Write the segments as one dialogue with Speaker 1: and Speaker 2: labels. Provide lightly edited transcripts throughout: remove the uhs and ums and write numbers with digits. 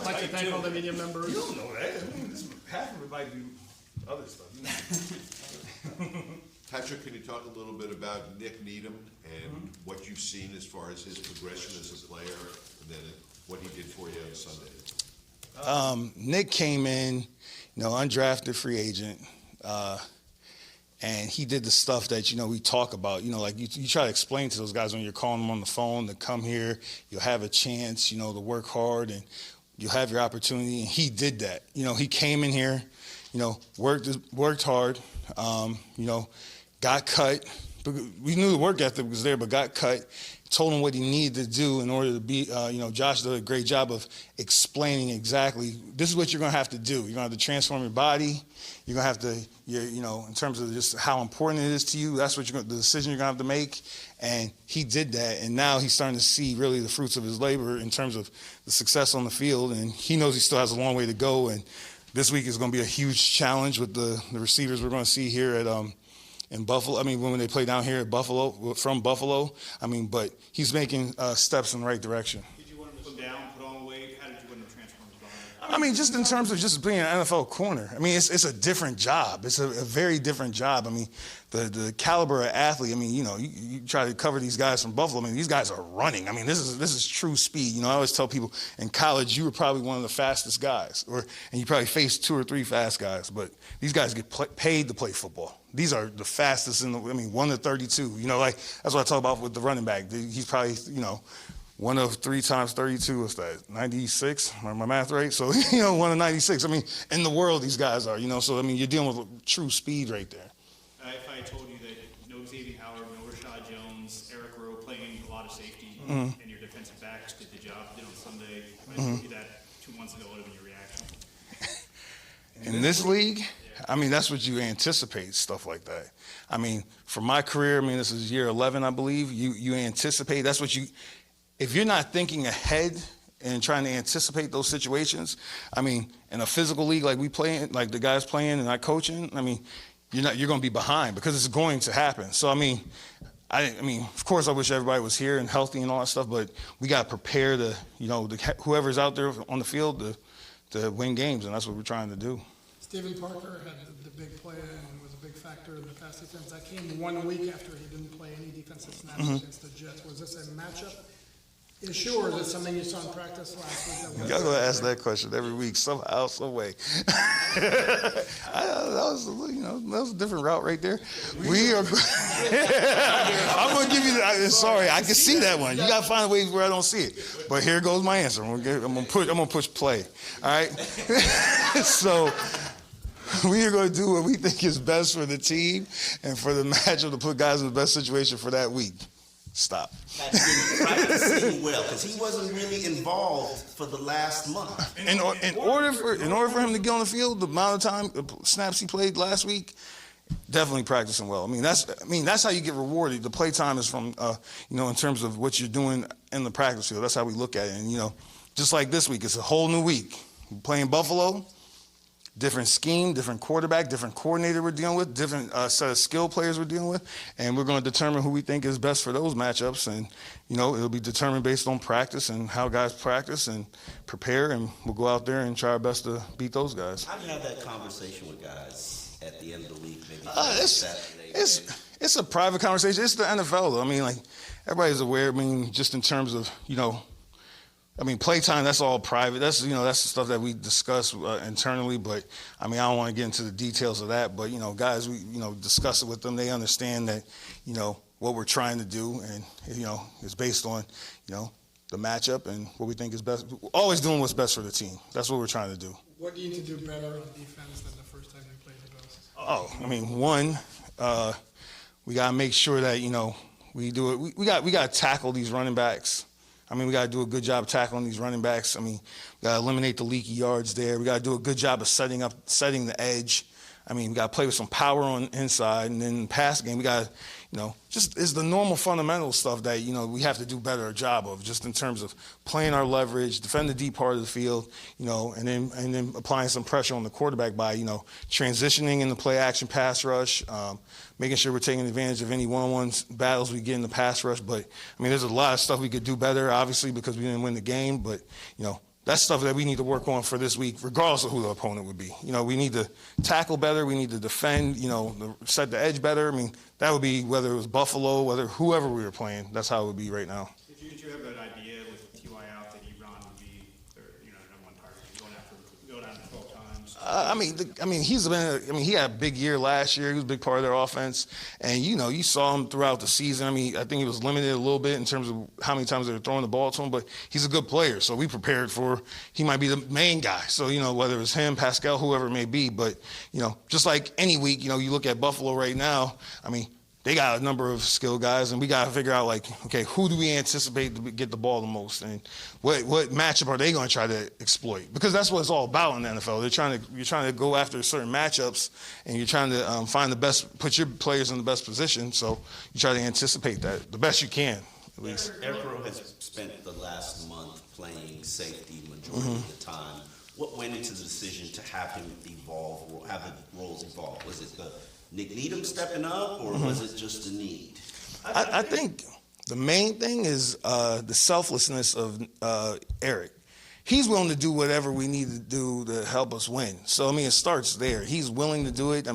Speaker 1: I'd like to thank all the media members.
Speaker 2: You don't know that. I mean, half of it might be other stuff.
Speaker 3: Patrick, can you talk a little bit about Nick Needham and what you've seen as far as his progression as a player, and then what he did for you on Sunday?
Speaker 4: Nick came in, undrafted free agent, and he did the stuff that, we talk about. Like you try to explain to those guys when you're calling them on the phone to come here, you'll have a chance, to work hard, and you'll have your opportunity. And he did that. He came in here, worked hard, got cut. We knew the work ethic was there, but got cut. Told him what he needed to do in order to be, Josh did a great job of explaining exactly, this is what you're going to have to do. You're going to have to transform your body. You're going to have to, in terms of just how important it is to you, that's what the decision you're going to have to make. And he did that, and now he's starting to see really the fruits of his labor in terms of the success on the field, and he knows he still has a long way to go. And this week is going to be a huge challenge with the receivers we're going to see here at in Buffalo. When they play down here at Buffalo, from Buffalo. But he's making steps in the right direction.
Speaker 5: Did you want him to put down, put on weight? How did you want him to transform his body?
Speaker 4: Just in terms of just being an NFL corner. It's a different job. It's a very different job. The caliber of athlete. You try to cover these guys from Buffalo. These guys are running. This is true speed. I always tell people in college you were probably one of the fastest guys, and you probably faced 2 or 3 fast guys. But these guys get paid to play football. These are the fastest in the. 1 to 32. That's what I talk about with the running back. He's probably 1 of 3 times 32. What's that? 96. My math right? So 1 of 96. In the world these guys are. So you're dealing with true speed right there.
Speaker 5: If I told you that no Xavier Howard, no Rashad Jones, Eric Rowe playing a lot of safety, and your defensive backs did the job did on Sunday, if I told you that 2 months ago, what would have been your reaction?
Speaker 4: In this league, that's what you anticipate, stuff like that. For my career, this is year 11, I believe, you anticipate, that's what if you're not thinking ahead and trying to anticipate those situations, in a physical league like we play in, like the guys playing and I coaching, you're going to be behind because it's going to happen. So, of course, I wish everybody was here and healthy and all that stuff, but we got to prepare whoever's out there on the field to win games, and that's what we're trying to do.
Speaker 1: Stephen Parker had the big play and was a big factor in the pass defense. That came 1 week after he didn't play any defensive snaps against the Jets. Was this a matchup issue, or is it something you saw in practice last week?
Speaker 4: You got to ask that question every week, somehow, some way. that was a different route right there. We are. I'm going to give you. Sorry, I can see that one. You got to find ways where I don't see it. But here goes my answer. I'm going to push play. All right. So. We are going to do what we think is best for the team and for the matchup to put guys in the best situation for that week. Stop.
Speaker 6: That's practicing well because he wasn't really involved for the last month.
Speaker 4: In order for him to get on the field, the amount of time, the snaps he played last week, definitely practicing well. That's how you get rewarded. The play time is from, in terms of what you're doing in the practice field. That's how we look at it. And just like this week, it's a whole new week. We're playing Buffalo. Different scheme, different quarterback, different coordinator we're dealing with, different set of skill players we're dealing with, and we're going to determine who we think is best for those matchups. And, it'll be determined based on practice and how guys practice and prepare, and we'll go out there and try our best to beat those guys.
Speaker 6: How do you have that conversation with guys at the end of the week, maybe Saturday?
Speaker 4: It's a private conversation. It's the NFL, though. Everybody's aware, just in terms of, playtime, that's all private. That's the stuff that we discuss internally. But I don't want to get into the details of that. But guys, we discuss it with them. They understand that what we're trying to do, and it's based on the matchup and what we think is best. Always doing what's best for the team. That's what we're trying to do.
Speaker 1: What do you need to do better on defense than the first time you played the Bills?
Speaker 4: One, we gotta make sure that we do it. We got to tackle these running backs. We got to do a good job of tackling these running backs. We got to eliminate the leaky yards there. We got to do a good job of setting the edge. We got to play with some power on inside. And then in the pass game, we got to, just is the normal fundamental stuff that, we have to do better a job of, just in terms of playing our leverage, defend the deep part of the field, and then applying some pressure on the quarterback by, transitioning in the play action pass rush, making sure we're taking advantage of any one-on-one battles we get in the pass rush. But, there's a lot of stuff we could do better, obviously, because we didn't win the game. But, that's stuff that we need to work on for this week, regardless of who the opponent would be. We need to tackle better. We need to defend, set the edge better. I mean, that would be whether it was Buffalo, whoever we were playing. That's how it would be right now.
Speaker 5: Did you have an idea with T.Y. out that Ebron would be, number one target, going after 12 times?
Speaker 4: He had a big year last year. He was a big part of their offense. And, you saw him throughout the season. I think he was limited a little bit in terms of how many times they were throwing the ball to him, but he's a good player. So we prepared for he might be the main guy. So, whether it's him, Pascal, whoever it may be. But, just like any week, you look at Buffalo right now, they got a number of skilled guys, and we got to figure out, okay, who do we anticipate to get the ball the most, and what matchup are they going to try to exploit? Because that's what it's all about in the NFL. You're trying to go after certain matchups, and you're trying to find the best, put your players in the best position. So you try to anticipate that the best you can, at least.
Speaker 6: Eric Rowe has spent the last month playing safety majority of the time. What went into the decision to have him evolve, or have the roles evolve? Was it the Nick Needham stepping up, or was it just a need?
Speaker 4: I think the main thing is the selflessness of Eric. He's willing to do whatever we need to do to help us win. So, it starts there. He's willing to do it.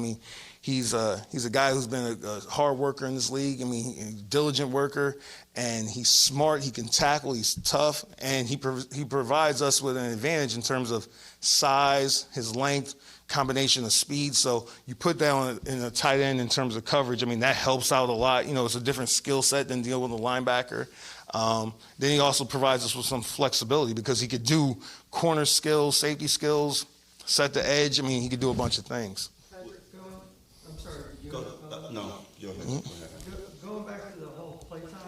Speaker 4: He's a guy who's been a hard worker in this league. He's a diligent worker, and he's smart. He can tackle. He's tough, and he provides us with an advantage in terms of size, his length, combination of speed. So you put that in a tight end in terms of coverage. That helps out a lot. It's a different skill set than dealing with a linebacker. Then he also provides us with some flexibility because he could do corner skills, safety skills, set the edge. He could do a bunch of things.
Speaker 7: I'm sorry.
Speaker 6: No, go ahead.
Speaker 7: Going back to the whole playtime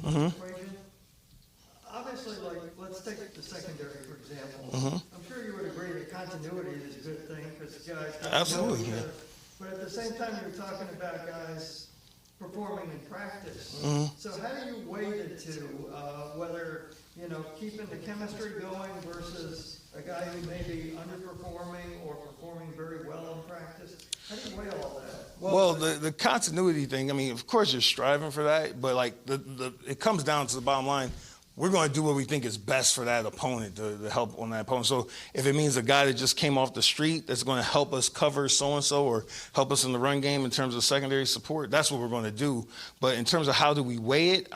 Speaker 7: equation, obviously, let's take the secondary, for example. I'm sure you would agree that continuity is a good thing because guys got to know
Speaker 4: Absolutely,
Speaker 7: each
Speaker 4: yeah.
Speaker 7: other. But at the same time, you're talking about guys performing in practice. So how do you weigh the two, whether, keeping the chemistry going versus a guy who may be underperforming or performing very well in practice? How do you weigh all that?
Speaker 4: Well, the continuity thing, of course you're striving for that, but it comes down to the bottom line. We're going to do what we think is best for that opponent to help on that opponent. So if it means a guy that just came off the street that's going to help us cover so-and-so or help us in the run game in terms of secondary support, that's what we're going to do. But in terms of how do we weigh it,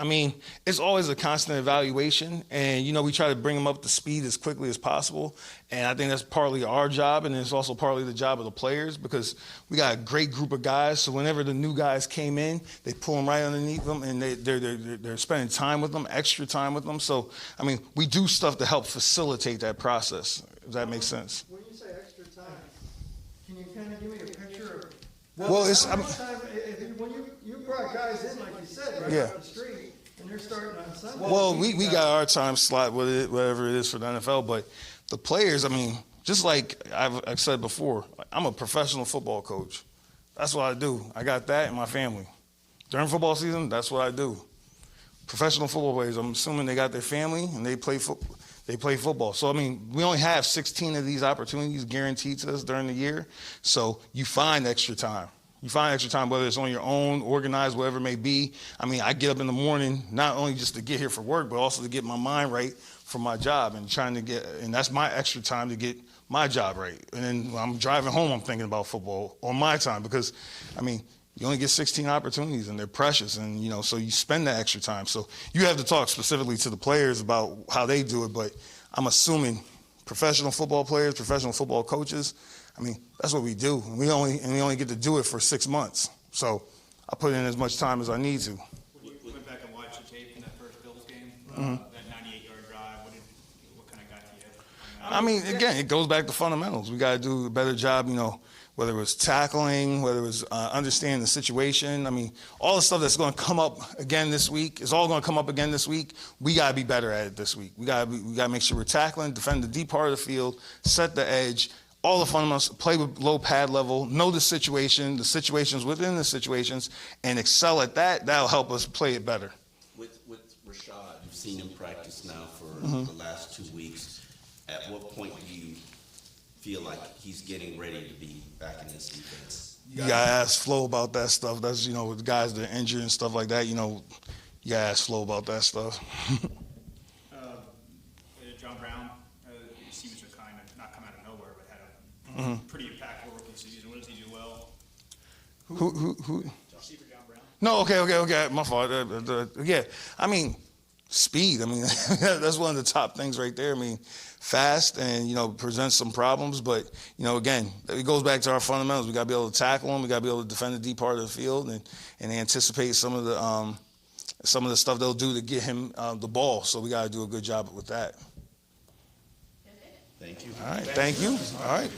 Speaker 4: it's always a constant evaluation. And, we try to bring them up to speed as quickly as possible. And I think that's partly our job, and it's also partly the job of the players because we got a great group of guys. So whenever the new guys came in, they pull them right underneath them, and they're spending time with them, extra time with them. So, we do stuff to help facilitate that process, if that makes sense.
Speaker 7: When you say extra time, can you kind of give me a picture of?
Speaker 4: Well, it's
Speaker 7: how much time, when you brought guys in, like you said, right
Speaker 4: Yeah.
Speaker 7: off the street, and they're starting on Sunday.
Speaker 4: Well, we got our time slot with it, whatever it is for the NFL, but the players, just like I've said before, I'm a professional football coach. That's what I do. I got that in my family. During football season, that's what I do. Professional football players, I'm assuming they got their family and they play football. So, we only have 16 of these opportunities guaranteed to us during the year. So you find extra time. You find extra time, whether it's on your own, organized, whatever it may be. I get up in the morning, not only just to get here for work, but also to get my mind right for my job and and that's my extra time to get my job right. And then when I'm driving home, I'm thinking about football on my time because, you only get 16 opportunities and they're precious. And, so you spend that extra time. So you have to talk specifically to the players about how they do it. But I'm assuming professional football players, professional football coaches, that's what we do. And we only get to do it for 6 months. So I put in as much time as I need to.
Speaker 5: When you went back and watched the tape from that first Bills game, that 98-yard drive, what kind of got to you?
Speaker 4: Again, it goes back to fundamentals. We got to do a better job, whether it was tackling, whether it was understanding the situation. All the stuff that's going to come up again this week is all going to come up again this week. We got to be better at it this week. We got to make sure we're tackling, defend the deep part of the field, set the edge, all the fundamentals, play with low pad level, know the situations within the situations, and excel at that. That'll help us play it better.
Speaker 6: With Rashad, you've seen him practice now for the last 2 weeks. At what point do you feel like he's getting ready to be back in this defense?
Speaker 4: You got to ask Flo about that stuff. That's, with guys that are injured and stuff like that, you got to ask Flo about that stuff.
Speaker 5: John Brown, not come out of nowhere, but had a pretty impactful rookie season. What does he do well?
Speaker 4: Who?
Speaker 5: Receiver John Brown.
Speaker 4: No, okay. My fault. Yeah, I mean, speed. I mean, that's one of the top things right there. I mean, fast and, presents some problems. But, again, it goes back to our fundamentals. We got to be able to tackle him. We got to be able to defend the deep part of the field and anticipate some of the stuff they'll do to get him the ball. So we got to do a good job with that.
Speaker 6: Thank you.
Speaker 4: All right. Thank you. All right.